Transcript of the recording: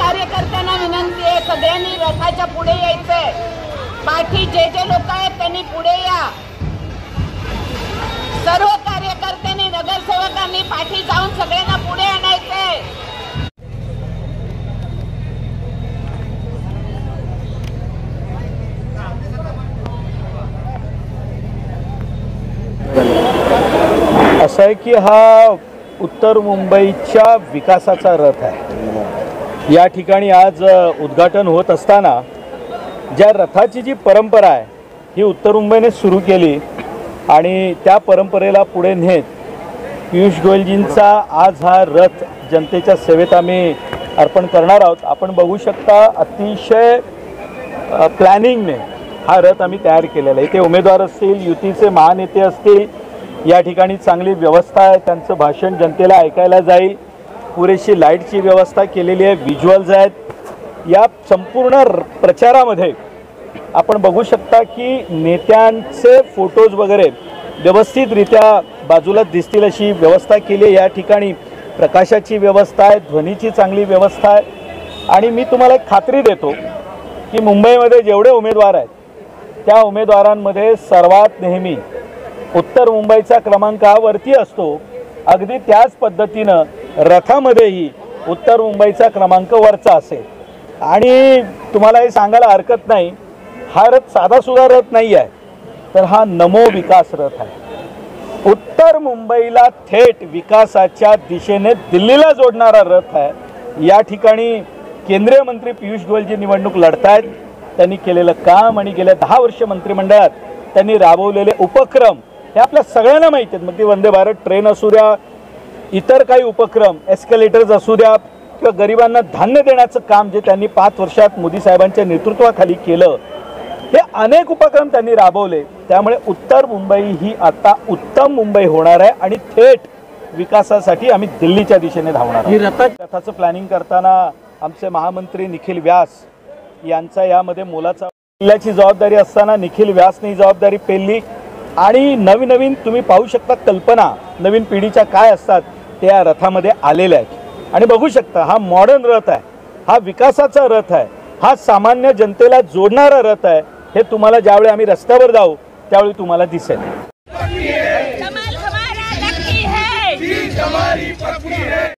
कार्यकर्त्यांना विनंती आहे, सगळ्यांनी रथाच्या पुढे यायचंय। पाठी जे लोक आहेत त्यांनी पुढे या। सर्व कार्यकर्त्यांनी नगरसेवकांनी पाठी जाऊन सगळ्यांना पुढे आणायचंय। असं आहे की हा उत्तर मुंबईच्या विकासाचा रथ आहे। या ठिकाणी आज उद्घाटन होत असताना ज्या रथाची जी परंपरा आहे ही उत्तर मुंबईने सुरू केली आणि त्या परंपरेला पुढे नेत पियुष गोयलजींचा आज हा रथ जनतेच्या सेवेत आम्ही अर्पण करणार आहोत। आपण बघू शकता अतिशय प्लॅनिंगने हा रथ आम्ही तयार केलेला आहे। इथे उमेदवार असतील, युतीचे महानेते असतील, या ठिकाणी चांगली व्यवस्था आहे, त्यांचं भाषण जनतेला ऐकायला जाईल, पुरेशी लाईटची व्यवस्था केलेली आहे, व्हिज्युअल्स आहेत। या संपूर्ण प्रचारामध्ये आपण बघू शकता की नेत्यांचे फोटोज वगैरे व्यवस्थितरित्या बाजूला दिसतील अशी व्यवस्था केली आहे। या ठिकाणी प्रकाशाची व्यवस्था आहे, ध्वनीची चांगली व्यवस्था आहे आणि मी तुम्हाला एक खात्री देतो की मुंबईमध्ये जेवढे उमेदवार आहेत त्या उमेदवारांमध्ये सर्वात नेहमी उत्तर मुंबईचा क्रमांक हा वरती असतो। अगदी त्याच पद्धतीनं रथामध्येही उत्तर मुंबईचा क्रमांक वरचा असेल। आणि तुम्हाला हे सांगायला हरकत नाही, हा रथ साधासुद्धा रथ नाही आहे, तर हा नमो विकास रथ आहे। उत्तर मुंबईला थेट विकासाच्या दिशेने दिल्लीला जोडणारा रथ आहे। या ठिकाणी केंद्रीय मंत्री पियुष गोयलजी निवडणूक लढतायत। त्यांनी केलेलं काम आणि गेल्या 10 वर्ष मंत्रिमंडळात त्यांनी राबवलेले उपक्रम हे आपल्या सगळ्यांना माहिती आहेत। मग ती वंदे भारत ट्रेन असू द्या, इतर काही उपक्रम, एस्केलेटर्स असू द्या किंवा गरिबांना धान्य देण्याचं काम जे त्यांनी 5 वर्षात मोदी साहेबांच्या नेतृत्वाखाली केलं, हे अनेक उपक्रम त्यांनी राबवले। त्यामुळे उत्तर मुंबई ही आता उत्तम मुंबई होणार आहे आणि थेट विकासासाठी आम्ही दिल्लीच्या दिशेने धावणार आहोत। रथाचं प्लॅनिंग करताना आमचे महामंत्री निखिल व्यास यांचा यामध्ये मोलाचा जिल्ह्याची जबाबदारी असताना निखिल व्यासने जबाबदारी पेलली आणि नवीन तुम्ही पाहू शकता कल्पना नवीन पिढीच्या काय असतात ते या रथामध्ये आलेल्या आहेत। आणि बघू शकता हा मॉडर्न रथ आहे, हा विकासाचा रथ आहे, हा सामान्य जनतेला जोडणारा रथ आहे। हे तुम्हाला ज्यावेळी आम्ही रस्त्यावर जाऊ त्यावेळी तुम्हाला दिसेल।